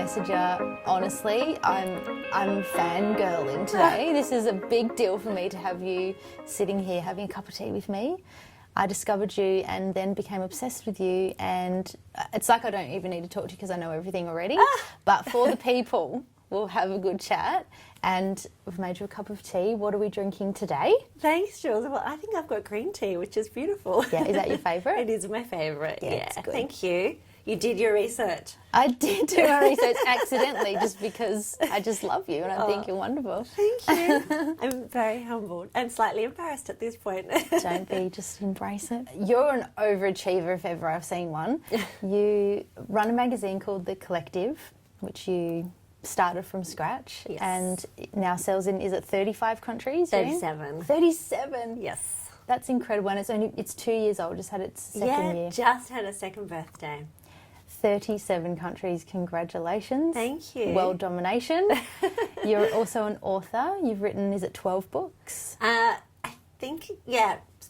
messenger. Honestly, I'm fangirling today. This is a big deal for me to have you sitting here having a cup of tea with me. I discovered you and then became obsessed with you, and it's like I don't even need to talk to you because I know everything already. But for the people, we'll have a good chat. And we've made you a cup of tea. What are we drinking today? Thanks, Jules. Well, I think I've got green tea, which is beautiful. Yeah, is that your favourite? It is my favourite. Yeah, it's good. Thank you. You did your research. I did do my research accidentally just because I just love you and I think you're wonderful. Thank you. I'm very humbled and slightly embarrassed at this point. Don't be, just embrace it. You're an overachiever if ever I've seen one. You run a magazine called The Collective, which you started from scratch, yes, and now sells in, is it 35 countries? 37. 37? Yes. That's incredible, and it's 2 years old, just had its second year. Just had a second birthday. 37 countries, congratulations. Thank you. World domination. You're also an author. You've written, is it 12 books? I think,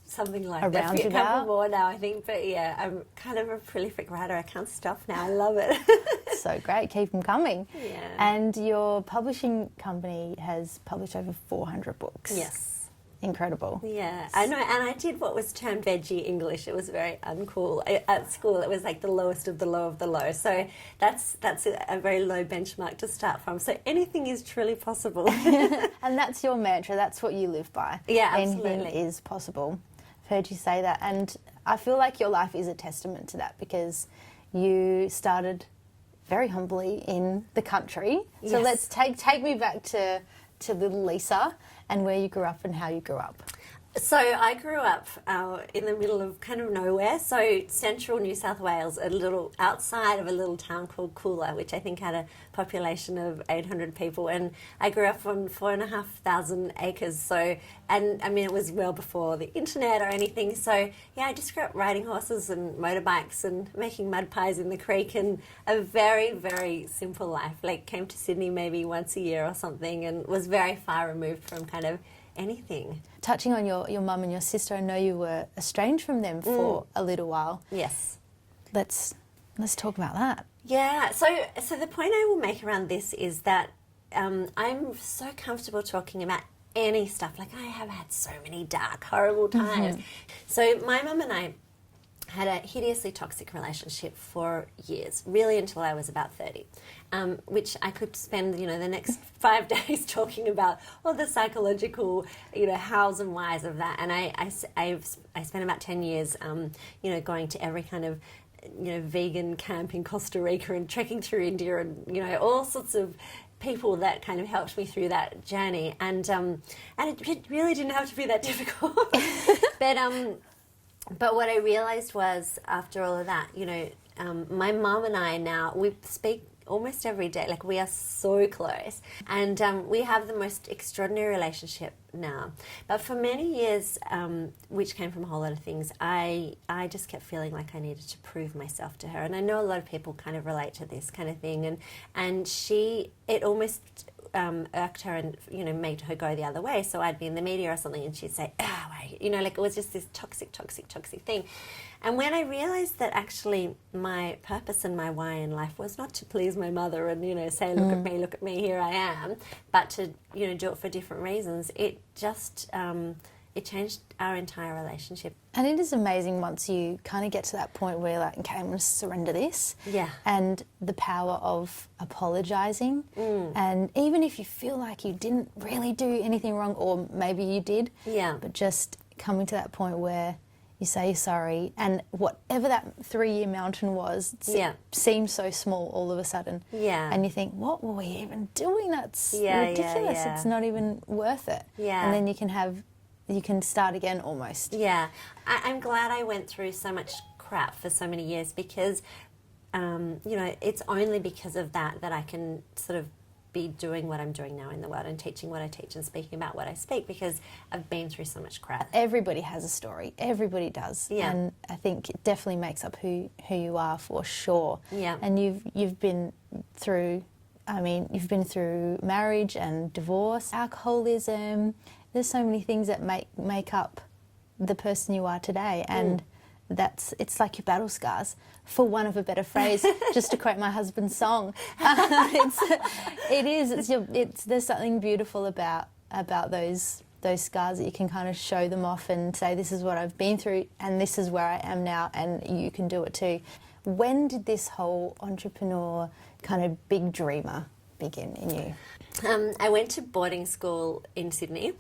something like that. Around A couple about. more now, I think. But yeah, I'm kind of a prolific writer. I can't stop now. I love it. So great, keep them coming. Yeah. And your publishing company has published over 400 books. Yes. Incredible. Yeah, I know, and I did what was termed veggie English. It was very uncool. At school, it was like the lowest of the low of the low. So that's a very low benchmark to start from. So anything is truly possible. And that's your mantra. That's what you live by. Yeah, absolutely. Anything is possible. I've heard you say that, and I feel like your life is a testament to that because you started very humbly in the country. So Yes. let's take me back to little Lisa and where you grew up and how you grew up. So I grew up in the middle of kind of nowhere, so central New South Wales, a little outside of a little town called Coolah, which I think had a population of 800 people, and I grew up on 4,500 acres. So, and I mean, it was well before the internet or anything. So yeah, I just grew up riding horses and motorbikes and making mud pies in the creek, and a very, very simple life. Like came to Sydney maybe once a year or something, and was very far removed from kind of anything. Touching on your mum and your sister, I know you were estranged from them for a little while. Yes. Let's talk about that. Yeah, so the point I will make around this is that I'm so comfortable talking about any stuff. Like I have had so many dark, horrible times. So my mum and I had a hideously toxic relationship for years, really until I was about 30, which I could spend, the next 5 days talking about all the psychological, hows and whys of that. And I spent about 10 years, going to every kind of, vegan camp in Costa Rica and trekking through India and, all sorts of people that kind of helped me through that journey. And it really didn't have to be that difficult. But what I realised was, after all of that, my mum and I now, we speak almost every day. Like, we are so close. And we have the most extraordinary relationship now. But for many years, which came from a whole lot of things, I just kept feeling like I needed to prove myself to her. And I know a lot of people kind of relate to this kind of thing. And it almost irked her and, made her go the other way. So I'd be in the media or something and she'd say, it was just this toxic thing. And when I realised that actually my purpose and my why in life was not to please my mother and, say, look at me, here I am, but to, do it for different reasons, it just, it changed our entire relationship. And it is amazing once you kind of get to that point where you're like, okay, I'm going to surrender this. Yeah. And the power of apologising. And even if you feel like you didn't really do anything wrong, or maybe you did, but just coming to that point where you say you're sorry, and whatever that 3-year mountain was seems so small all of a sudden. Yeah. And you think, what were we even doing? That's ridiculous. It's not even worth it. Yeah. And then you can start again almost. Yeah. I'm glad I went through so much crap for so many years because, it's only because of that I can sort of be doing what I'm doing now in the world and teaching what I teach and speaking about what I speak, because I've been through so much crap. Everybody has a story. Everybody does. Yeah. And I think it definitely makes up who you are, for sure. Yeah. And you've been through marriage and divorce, alcoholism. There's so many things that make up the person you are today. And it's like your battle scars, for want of a better phrase, just to quote my husband's song. There's something beautiful about those scars, that you can kind of show them off and say, this is what I've been through and this is where I am now, and you can do it too. When did this whole entrepreneur kind of big dreamer begin in you? I went to boarding school in Sydney,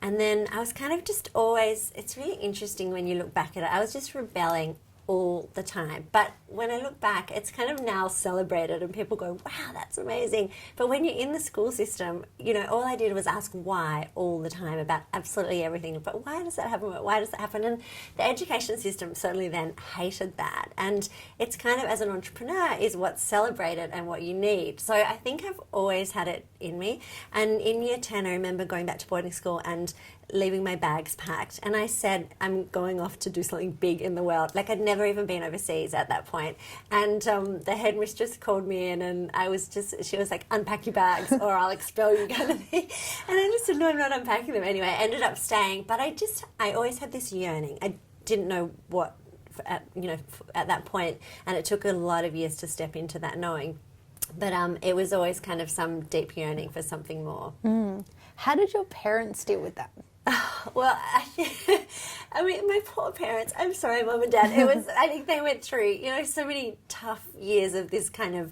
and then I was kind of just always, it's really interesting when you look back at it, I was just rebelling all the time. But when I look back, it's kind of now celebrated and people go, wow, that's amazing. But when you're in the school system, you know, all I did was ask why all the time about absolutely everything. But why does that happen? Why does that happen? And the education system certainly then hated that. And it's kind of, as an entrepreneur, is what's celebrated and what you need. So I think I've always had it in me. And in year 10, I remember going back to boarding school and leaving my bags packed, and I said, I'm going off to do something big in the world. Like, I'd never even been overseas at that point. And the headmistress called me in, and she was like, unpack your bags or I'll expel you, kind of thing. And I just said, no, I'm not unpacking them. Anyway, I ended up staying, but I always had this yearning. I didn't know what, at that point, and it took a lot of years to step into that knowing. But it was always kind of some deep yearning for something more. How did your parents deal with that? Well, I mean, my poor parents, I'm sorry, Mum and Dad, I think they went through, so many tough years of this kind of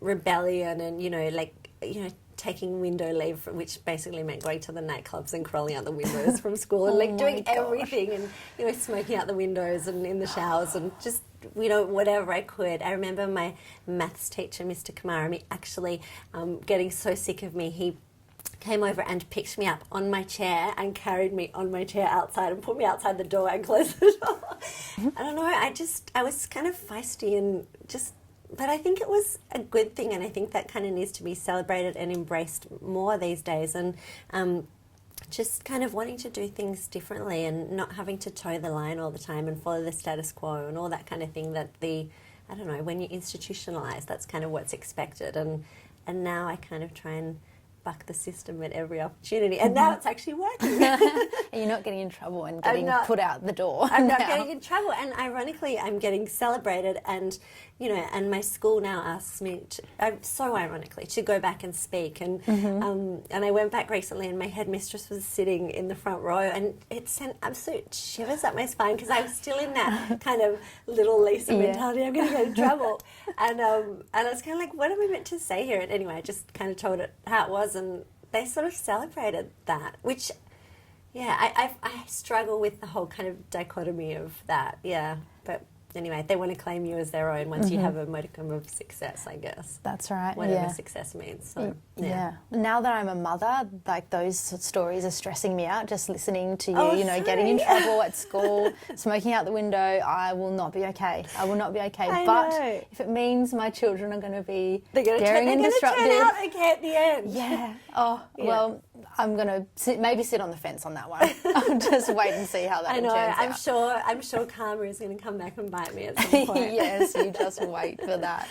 rebellion and, taking window leave, which basically meant going to the nightclubs and crawling out the windows from school and doing everything and, smoking out the windows and in the showers and just, whatever I could. I remember my maths teacher, Mr. Kamarami, actually getting so sick of me, he came over and picked me up on my chair and carried me on my chair outside and put me outside the door and closed the door. I don't know, I was kind of feisty and but I think it was a good thing, and I think that kind of needs to be celebrated and embraced more these days, and just kind of wanting to do things differently and not having to toe the line all the time and follow the status quo and all that kind of thing that when you institutionalise, that's kind of what's expected, and now I kind of try and buck the system at every opportunity, and now it's actually working. You're not getting in trouble and getting put out the door. I'm not getting in trouble, and ironically, I'm getting celebrated, and and my school now asks me, so ironically, to go back and speak, and I went back recently, and my headmistress was sitting in the front row, and it sent absolute shivers up my spine because I was still in that kind of little Lisa mentality. I'm going to get in trouble, and I was kind of like, what am I meant to say here? And anyway, I just kind of told it how it was, and they sort of celebrated that, which, I struggle with the whole kind of dichotomy of that, but anyway, they want to claim you as their own once you have a modicum of success, I guess. That's right. Whatever success means. So, Now that I'm a mother, like, those stories are stressing me out. Just listening to you, getting in trouble at school, smoking out the window, I will not be okay. I will not be okay. But if it means my children are going to be daring and disruptive, turn out okay at the end. Yeah. Well, I'm going to maybe sit on the fence on that one. I'll just wait and see how that turns out. I'm sure karma is going to come back and bite me at some point. Yes, you just wait for that.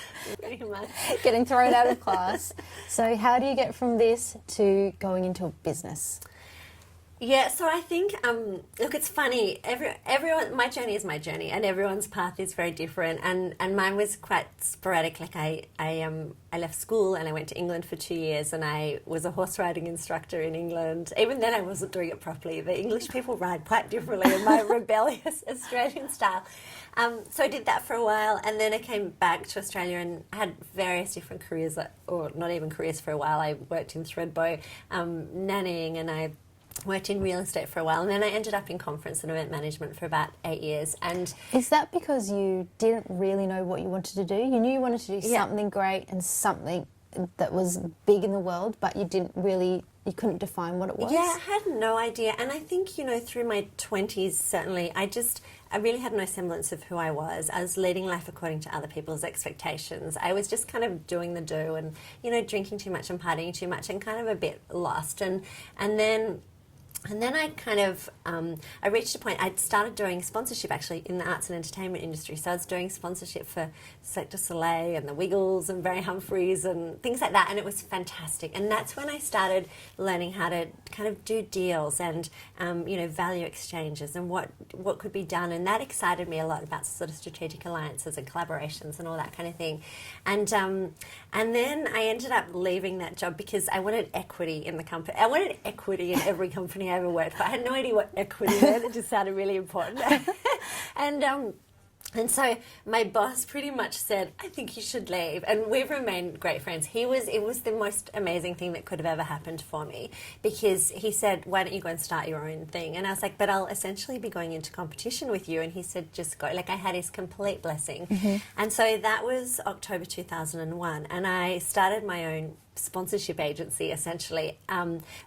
Getting thrown out of class. So how do you get from this to going into a business? Yeah, so I think, look, it's funny. Everyone, my journey is my journey, and everyone's path is very different. And mine was quite sporadic. Like I left school and I went to England for 2 years, and I was a horse riding instructor in England. Even then, I wasn't doing it properly. The English people ride quite differently in my rebellious Australian style. So I did that for a while, and then I came back to Australia and had various different careers, or not even careers for a while. I worked in Threadbow, nannying, and I worked in real estate for a while, and then I ended up in conference and event management for about 8 years. And is that because you didn't really know what you wanted to do? You knew you wanted to do something great and something that was big in the world, but you couldn't define what it was? Yeah, I had no idea. And I think, through my 20s, certainly, I really had no semblance of who I was. I was leading life according to other people's expectations. I was just kind of doing the do and, drinking too much and partying too much and kind of a bit lost. And then And then I kind of, I reached a point, I'd started doing sponsorship actually in the arts and entertainment industry. So I was doing sponsorship for Cirque du Soleil and the Wiggles and Barry Humphries and things like that. And it was fantastic. And that's when I started learning how to kind of do deals and, value exchanges and what could be done. And that excited me a lot about sort of strategic alliances and collaborations and all that kind of thing. And then I ended up leaving that job because I wanted equity in the company. I wanted equity in every company I ever worked for. I had no idea what equity meant. It just sounded really important. And so my boss pretty much said, I think you should leave. And we've remained great friends. It was the most amazing thing that could have ever happened for me, because he said, why don't you go and start your own thing? And I was like, but I'll essentially be going into competition with you. And he said, just go. Like, I had his complete blessing. Mm-hmm. And so that was October 2001. And I started my own sponsorship agency, essentially,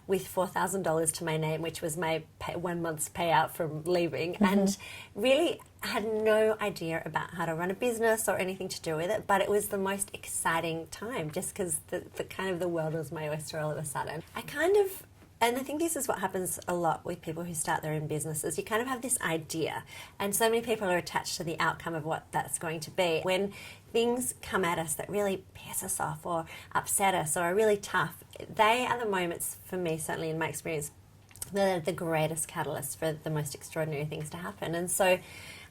with $4,000 to my name, which was my 1 month's payout from leaving. Mm-hmm. And really had no idea about how to run a business or anything to do with it, but it was the most exciting time, just because the kind of the world was my oyster all of a sudden. And I think this is what happens a lot with people who start their own businesses. You kind of have this idea, and so many people are attached to the outcome of what that's going to be. When things come at us that really piss us off or upset us or are really tough, they are the moments, for me, certainly in my experience, they're the greatest catalyst for the most extraordinary things to happen. And so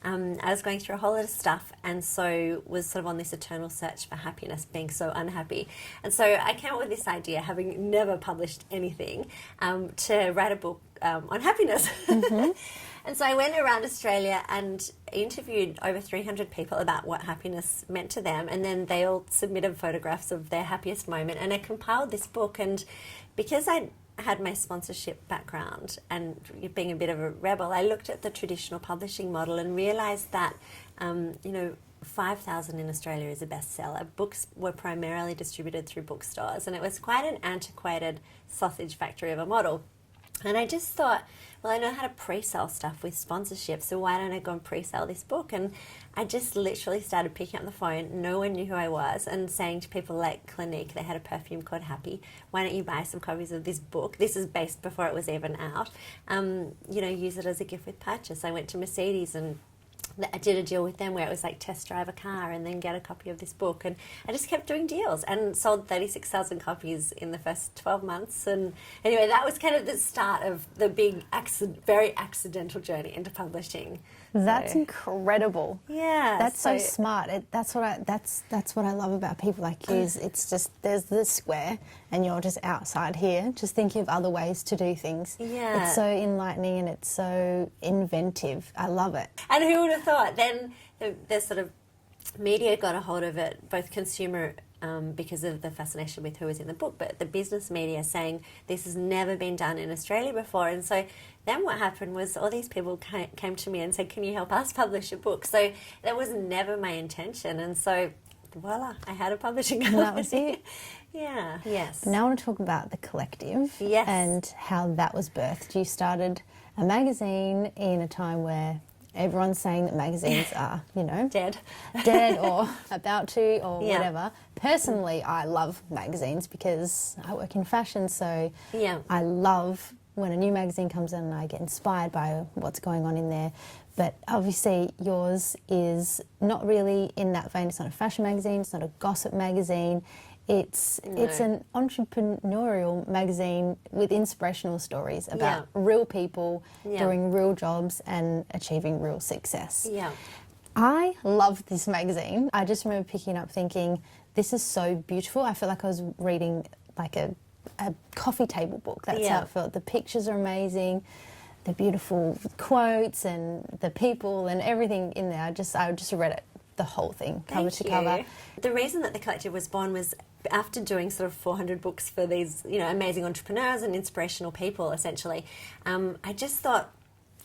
I was going through a whole lot of stuff, and so was sort of on this eternal search for happiness, being so unhappy. And so I came up with this idea, having never published anything, to write a book on happiness. Mm-hmm. And so I went around Australia and interviewed over 300 people about what happiness meant to them, and then they all submitted photographs of their happiest moment, and I compiled this book. And because I had my sponsorship background and being a bit of a rebel, I looked at the traditional publishing model and realised that, 5,000 in Australia is a bestseller. Books were primarily distributed through bookstores, and it was quite an antiquated sausage factory of a model. And I just thought, well, I know how to pre-sell stuff with sponsorship, so why don't I go and pre-sell this book? And I just literally started picking up the phone. No one knew who I was, and saying to people like Clinique, they had a perfume called Happy, why don't you buy some copies of this book? This is based before it was even out. Use it as a gift with purchase. I went to Mercedes and I did a deal with them where it was like test drive a car and then get a copy of this book, and I just kept doing deals and sold 36,000 copies in the first 12 months. And anyway, that was kind of the start of the big very accidental journey into publishing. That's incredible. Yeah, that's so smart. That's what I love about people like you. Is it's just there's this square and you're just outside here, just thinking of other ways to do things. Yeah, it's so enlightening and it's so inventive. I love it. And who would have thought? Then the sort of media got a hold of it, both consumer. Because of the fascination with who was in the book, but the business media saying this has never been done in Australia before. And so then what happened was all these people came to me and said, can you help us publish a book? So that was never my intention. And so voila, I had a publishing company. That was it. Yeah, yes. Now I want to talk about the collective. Yes. And how that was birthed. You started a magazine in a time where everyone's saying that magazines are, dead or about to or whatever. Personally, I love magazines because I work in fashion, so I love when a new magazine comes in and I get inspired by what's going on in there. But obviously yours is not really in that vein. It's not a fashion magazine, it's not a gossip magazine. It's an entrepreneurial magazine with inspirational stories about real people doing real jobs and achieving real success. Yeah. I love this magazine. I just remember picking it up thinking, this is so beautiful. I felt like I was reading like a coffee table book. That's how it felt. The pictures are amazing, the beautiful quotes and the people and everything in there. I just read it, the whole thing, cover to cover. The reason that the collective was born was after doing sort of 400 books for these, amazing entrepreneurs and inspirational people, essentially. I just thought,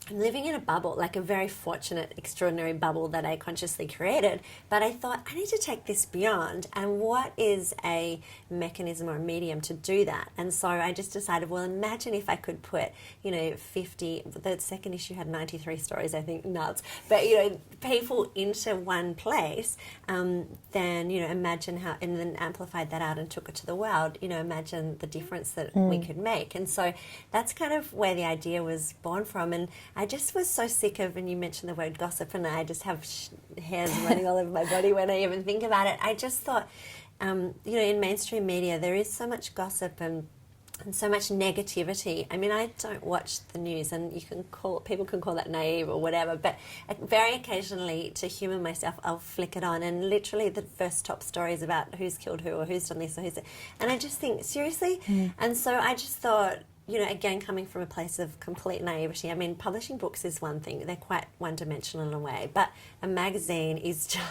I'm living in a bubble, like a very fortunate, extraordinary bubble that I consciously created. But I thought, I need to take this beyond. And what is a mechanism or a medium to do that? And so I just decided, well, imagine if I could put, 50, the second issue had 93 stories, I think, nuts. But, people into one place, then, imagine how, and then amplified that out and took it to the world, imagine the difference that we could make. And so that's kind of where the idea was born from. And I just was so sick of, and you mentioned the word gossip, and I just have hairs running all over my body when I even think about it. I just thought, in mainstream media, there is so much gossip and so much negativity. I mean, I don't watch the news, and people can call that naive or whatever, but very occasionally, to humour myself, I'll flick it on, and literally the first top story is about who's killed who or who's done this or who's that. And I just think, seriously? And so I just thought, again, coming from a place of complete naivety, I mean, publishing books is one thing. They're quite one-dimensional in a way. But a magazine is just...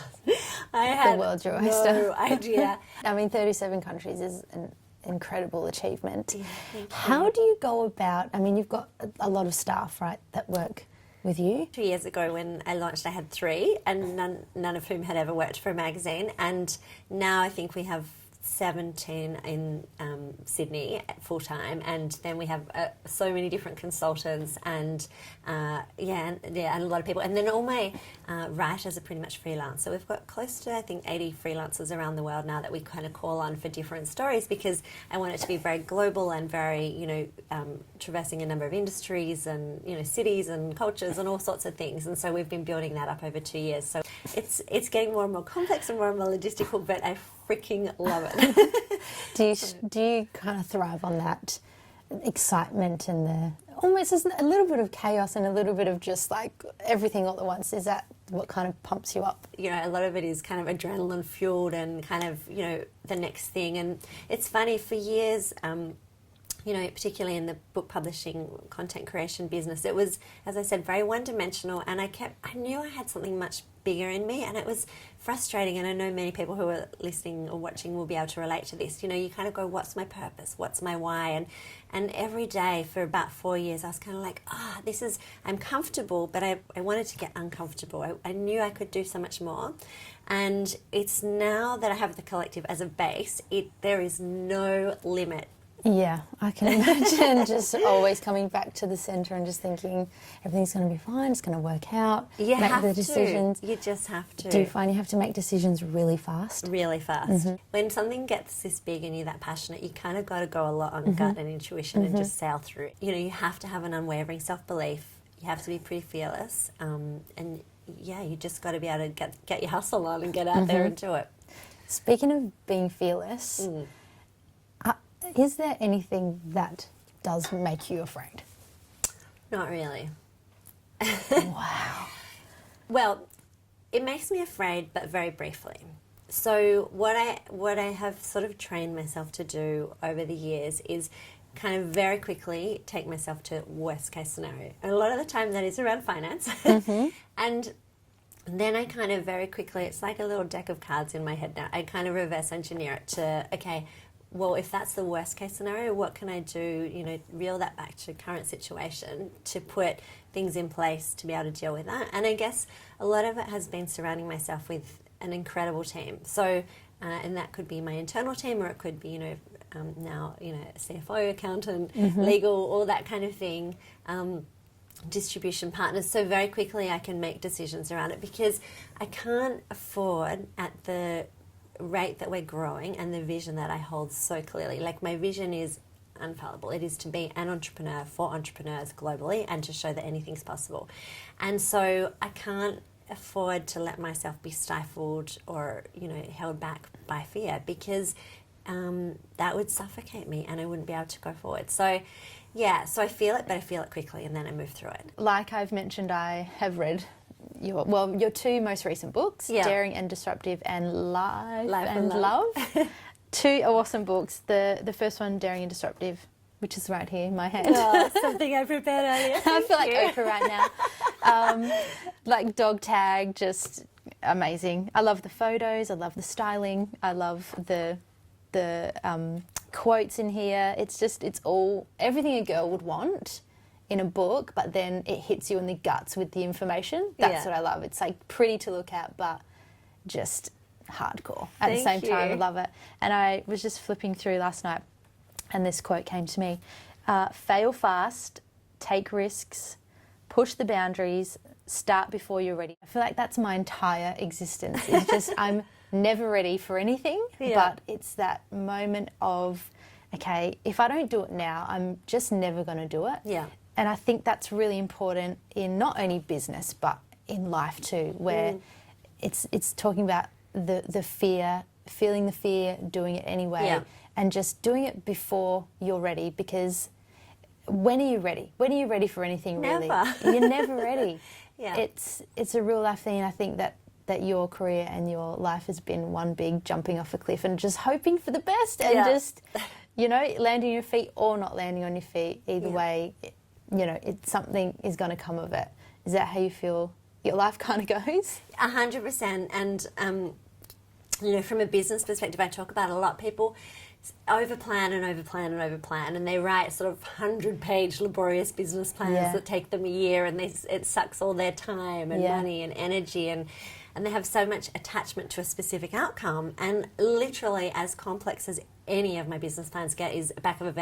I had the world's your no idea. I mean, 37 countries is an incredible achievement. Yeah, thank you. How do you go about... I mean, you've got a lot of staff, right, that work with you? 2 years ago when I launched, I had 3, and none of whom had ever worked for a magazine. And now I think we have 17 in Sydney full-time, and then we have so many different consultants and and a lot of people, and then all my writers are pretty much freelance, so we've got close to, I think, 80 freelancers around the world now that we kind of call on for different stories, because I want it to be very global and very traversing a number of industries and cities and cultures and all sorts of things. And so we've been building that up over 2 years, so it's getting more and more complex and more logistical, but I freaking love it. Do you kind of thrive on that excitement and the almost a little bit of chaos and a little bit of just like everything all at once? Is that what kind of pumps you up? A lot of it is kind of adrenaline fueled and kind of, the next thing. And it's funny, for years, particularly in the book publishing, content creation business, it was, as I said, very one-dimensional, and I knew I had something much bigger in me, and it was frustrating. And I know many people who are listening or watching will be able to relate to this. You kind of go, what's my purpose? What's my why? And every day for about 4 years, I was kind of like, I'm comfortable, but I wanted to get uncomfortable. I knew I could do so much more. And it's now that I have the collective as a base, there is no limit. Yeah, I can imagine just always coming back to the centre and just thinking everything's going to be fine, it's going to work out. You make have the decisions. You just have to. Do you find you have to make decisions really fast? Really fast. When something gets this big and you're that passionate, you kind of got to go a lot on gut and intuition and just sail through. You have to have an unwavering self-belief. You have to be pretty fearless. And you just got to be able to get your hustle on and get out there and do it. Speaking of being fearless... is there anything that does make you afraid? Not really. Wow. Well, it makes me afraid, but very briefly. So what I have sort of trained myself to do over the years is kind of very quickly take myself to worst case scenario. And a lot of the time that is around finance. And then I kind of very quickly, it's like a little deck of cards in my head now. I kind of reverse engineer it to, okay, well, if that's the worst case scenario, what can I do, reel that back to current situation to put things in place to be able to deal with that. And I guess a lot of it has been surrounding myself with an incredible team. So, and that could be my internal team, or it could be, now, CFO, accountant, legal, all that kind of thing, distribution partners. So very quickly I can make decisions around it, because I can't afford, at the rate that we're growing and the vision that I hold so clearly, like my vision is unfallible. It is to be an entrepreneur for entrepreneurs globally and to show that anything's possible. And so I can't afford to let myself be stifled or, held back by fear, because that would suffocate me and I wouldn't be able to go forward. So so I feel it, but I feel it quickly and then I move through it. Like I've mentioned, I have read your 2 most recent books, Daring and Disruptive and Life and Love. 2 awesome books. The first one, Daring and Disruptive, which is right here in my hand. Oh, something I prepared earlier. I feel like Oprah right now. Like dog tag, just amazing. I love the photos. I love the styling. I love the quotes in here. It's all everything a girl would want in a book, but then it hits you in the guts with the information. That's what I love. It's like pretty to look at, but just hardcore at the same time. I love it. And I was just flipping through last night and this quote came to me. Fail fast, take risks, push the boundaries, start before you're ready. I feel like that's my entire existence. It's just I'm never ready for anything, but it's that moment of, okay, if I don't do it now, I'm just never going to do it. Yeah. And I think that's really important in not only business, but in life too, where it's talking about the fear, feeling the fear, doing it anyway, and just doing it before you're ready, because when are you ready? When are you ready for anything really? Never. You're never ready. Yeah. It's a real life thing, and I think that your career and your life has been one big jumping off a cliff and just hoping for the best and just, you know, landing on your feet or not landing on your feet. Either way, you know, something is going to come of it. Is that how you feel your life kind of goes? 100%. And, you know, from a business perspective, I talk about a lot. People overplan and overplan and overplan, and they write sort of 100-page laborious business plans that take them a year, and it sucks all their time and money and energy, and they have so much attachment to a specific outcome. And literally, as complex as any of my business plans get, is back of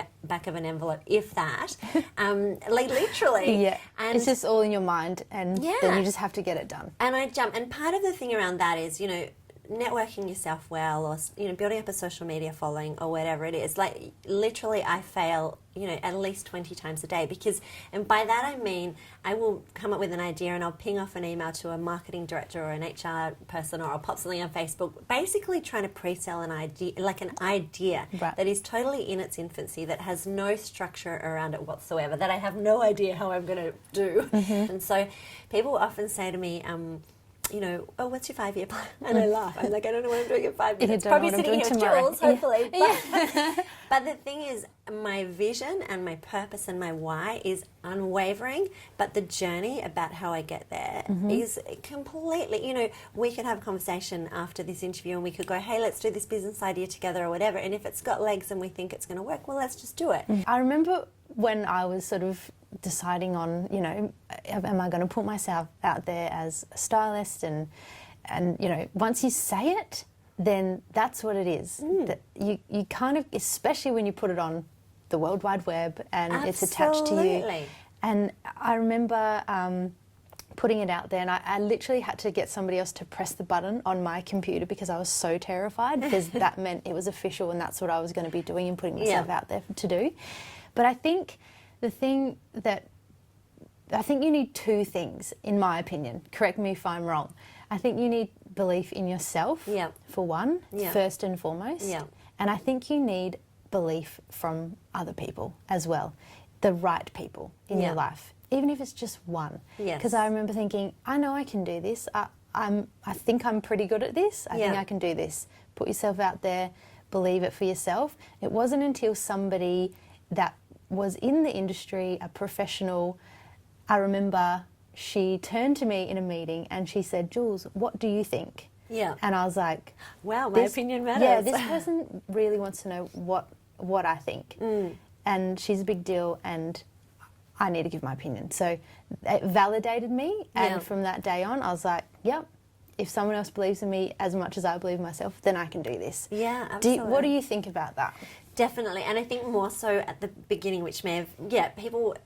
an envelope, if that. Like literally. And it's just all in your mind, and then you just have to get it done. And I jump. And part of the thing around that is, you know, networking yourself well, or, you know, building up a social media following or whatever it is. Like literally I fail, you know, at least 20 times a day, because, and by that I mean I will come up with an idea and I'll ping off an email to a marketing director or an HR person, or I'll pop something on Facebook, basically trying to pre-sell an idea, like an idea that is totally in its infancy, that has no structure around it whatsoever, that I have no idea how I'm going to do. And so people often say to me, you know, oh, what's your 5-year plan? And I laugh. I'm like, I don't know what I'm doing in 5 minutes. Probably sitting here with Jules, hopefully. But the thing is, my vision and my purpose and my why is unwavering, but the journey about how I get there is completely, you know, we could have a conversation after this interview and we could go, hey, let's do this business idea together or whatever. And if it's got legs and we think it's going to work, well, let's just do it. I remember when I was sort of deciding on, you know, am I going to put myself out there as a stylist, and you know, once you say it, then that's what it is. That you kind of, especially when you put it on the World Wide Web and it's attached to you. And I remember putting it out there, and I literally had to get somebody else to press the button on my computer because I was so terrified, because that meant it was official and that's what I was going to be doing and putting myself out there to do. But I think the thing that, I think you need two things, in my opinion. Correct me if I'm wrong. I think you need belief in yourself, for one, first and foremost. And I think you need belief from other people as well, the right people in your life, even if it's just one. Because I remember thinking, I know I can do this. I think I'm pretty good at this. I think I can do this. Put yourself out there, believe it for yourself. It wasn't until somebody that was in the industry, a professional, I remember she turned to me in a meeting and she said, Jules, what do you think? And I was like, wow, my opinion matters. Yeah, this person really wants to know what I think. And she's a big deal and I need to give my opinion. So it validated me, and from that day on I was like, yep, if someone else believes in me as much as I believe in myself, then I can do this. Yeah, absolutely. What do you think about that? Definitely, and I think more so at the beginning, which may have, people,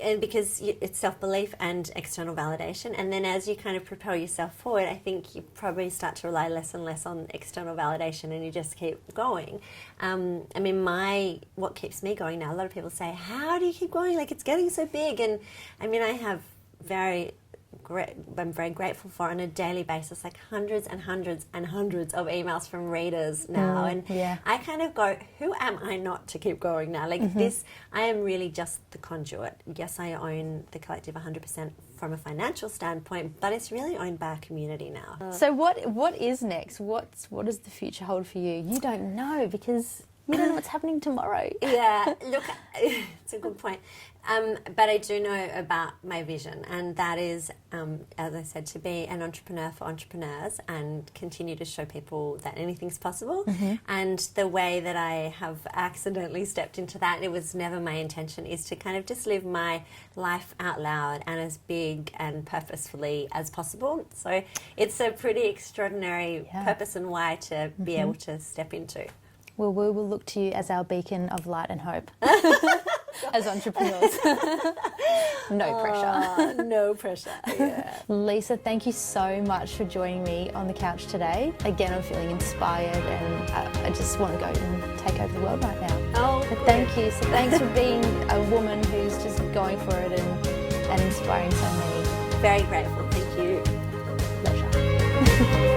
and because it's self-belief and external validation, and then as you kind of propel yourself forward, I think you probably start to rely less and less on external validation, and you just keep going. I mean, what keeps me going now, a lot of people say, how do you keep going? Like, it's getting so big, and I mean, I have I'm very grateful for, on a daily basis, like hundreds and hundreds and hundreds of emails from readers now. And I kind of go, who am I not to keep going now? Like this, I am really just the conduit. Yes, I own the collective 100% from a financial standpoint, but it's really owned by a community now. So what is next? What does the future hold for you? You don't know, because You don't know what's happening tomorrow. Yeah, look, it's a good point. But I do know about my vision, and that is, as I said, to be an entrepreneur for entrepreneurs and continue to show people that anything's possible. And the way that I have accidentally stepped into that, it was never my intention, is to kind of just live my life out loud and as big and purposefully as possible. So it's a pretty extraordinary purpose and why to be able to step into. Well, we will look to you as our beacon of light and hope as entrepreneurs. No pressure. No pressure. Yeah. Lisa, thank you so much for joining me on the couch today. Again, I'm feeling inspired and I just want to go and take over the world right now. Oh, but thank you. So thanks for being a woman who's just going for it and inspiring so many. Very grateful. Thank you. Pleasure.